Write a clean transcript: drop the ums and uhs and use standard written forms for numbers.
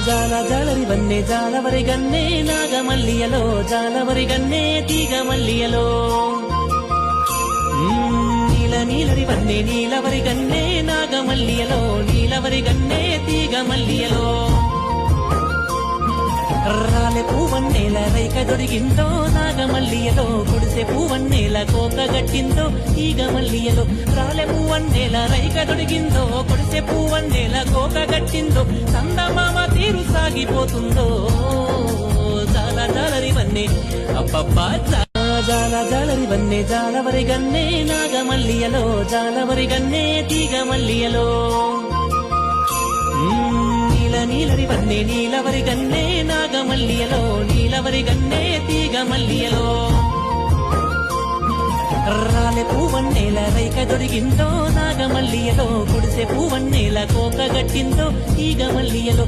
జాల జాలరి వన్నే జాలవరి గన్నే నాగమల్లియలో జాలవరి గన్నే తీగ మల్లియలో నీల నీలరి వన్నే నీలవరి గన్నే నాగమల్లియలో నీలవరి గన్నే తీగ మల్లియలో రాలె పూవన్నేల రైక దొరికిందో నాగమల్లియలో గుడిసె పూవన్నేల కోక గట్టిందో ఈగ మల్లియలో రాలె పూవన్నేల రైక దొరికిందో గుడిసె పూవన్నేల కోక గట్టిందో చందమామ తీరు సాగిపోతుందో జాల జాలరి వన్నే అబ్బబ్బా జాల జాలరి వన్నే జాలవరి గన్నే నాగమల్లియలో జాలవరి గన్నే తీగ మల్లియలో నీలరి వన్నే నీలవరి గన్నే నాగమల్లియలో నీలవరి గన్నే తీగ మల్లియలో రాలె పూవన్నేల రైక దొరికిందో నాగమల్లియలో గుడిసె పూవన్నేల కోక గట్టిందో ఈగ మల్లియలో